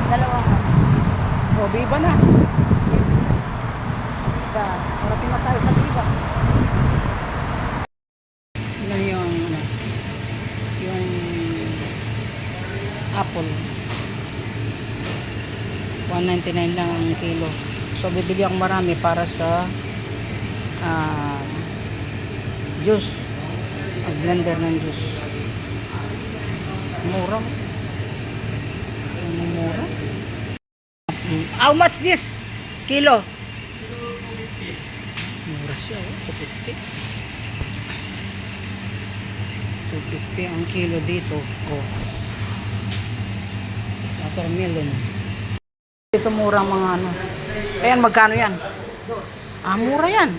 Dalawa nga. O, Viva na. Viva. Parating na tayo sa Viva. Yan yung, ano, yung apple. 199 lang ang kilo. So, bibili akong marami para sa juice. Blender ng juice. Mura. Mura. How much this? Kilo? Mura siya, oh. 250. 250 ang kilo dito. Oh. Watermelon. Dito mura ang mga ano. Ayan, magkano yan? Mura yan.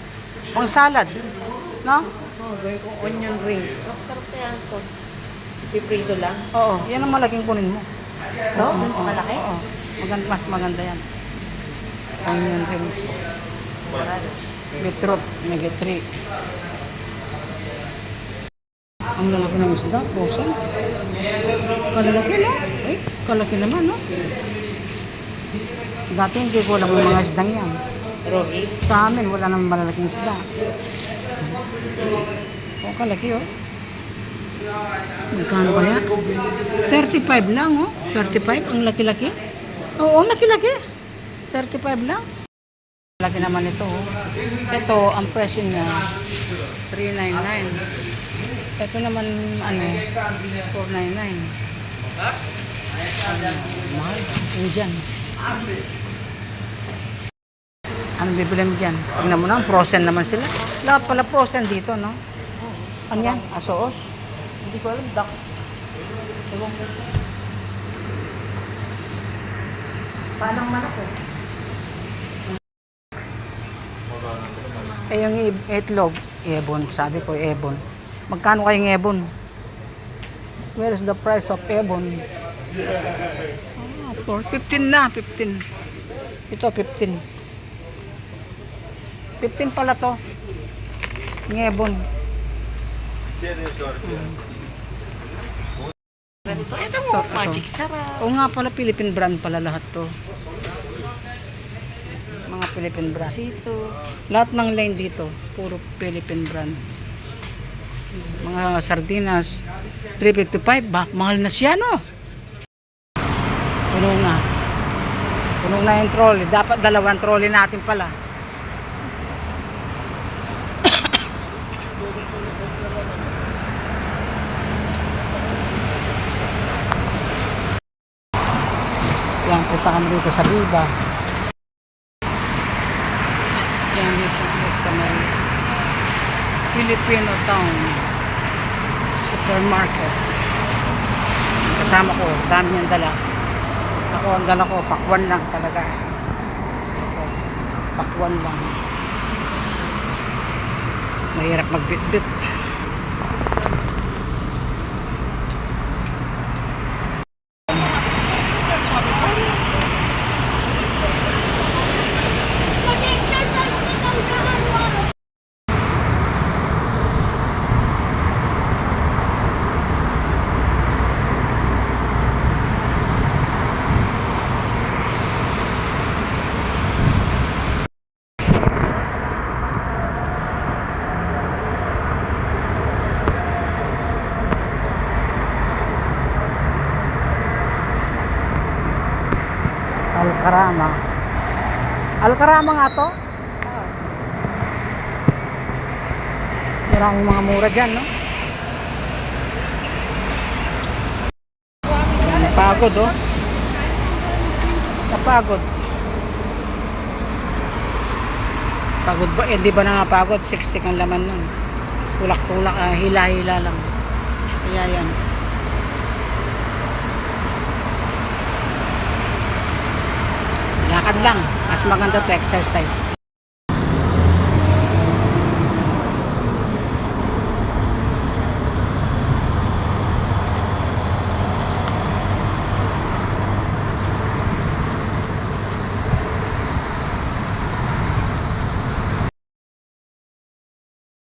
Pang salad. No? Gawin ko onion rings. Masarap na yan to. Piprito lang. Oo, yan ang malaking kunin mo. No? Oo, Malaki? Oo. Mas maganda yan. Onion rings. Beetroot, omega 3. Ang lalaki ng isda, frozen. Kalalaki, no? Ay, kalaki naman, no? Dati hindi ko alam yung mga isdang yan. Rory? Sa amin, wala naman malalaking isda. O, kalaki, oh. Magkano ba yan? 35 lang, oh. 35, ang laki-laki. Oo, ang laki-laki. 35 lang. Laki naman ito, oh. Ito, ang presyo niya, 399. Ito naman, ano, 499. Mahal. Yung dyan. Ano bibili mo dyan? Tingnan mo na, frozen naman sila. Lahat pala frozen dito, no? Ano yan? Asoos? Hindi ko alam. Duck. Ewan ko. Paano manok eh? Eh, yung itlog, ebon. Sabi ko, ebon. Magkano kayong ebon? Where is the price of ebon? 15 na, 15. Ito, 15. 15 pala to. Ngebon. Ito mo, Magic Sarap. O nga pala, Philippine brand pala lahat to. Mga Philippine brand. Sito. Lahat ng line dito, puro Philippine brand. Mga sardinas, 355 ba? Mahal na siya, no? Puno na. Puno na yung trolley. Dapat dalawang trolley natin pala. Yan, punta kami dito sa Viva. Yan, dito sa may Filipino Town Supermarket. Kasama ko, dami niyang dala. Ako, ang dala ko, pakwan lang talaga. Ito, pakwan lang. Mahirap magbit-bit. Alcarama. Alcarama nga to? Maraming mga mura dyan, no? Napagod, oh. Napagod. Pagod ba? Eh, di ba na napagod? 60 ang laman nun. Tulak-tulak, hila-hila lang. Kaya yan. Lakad lang. Mas maganda to exercise.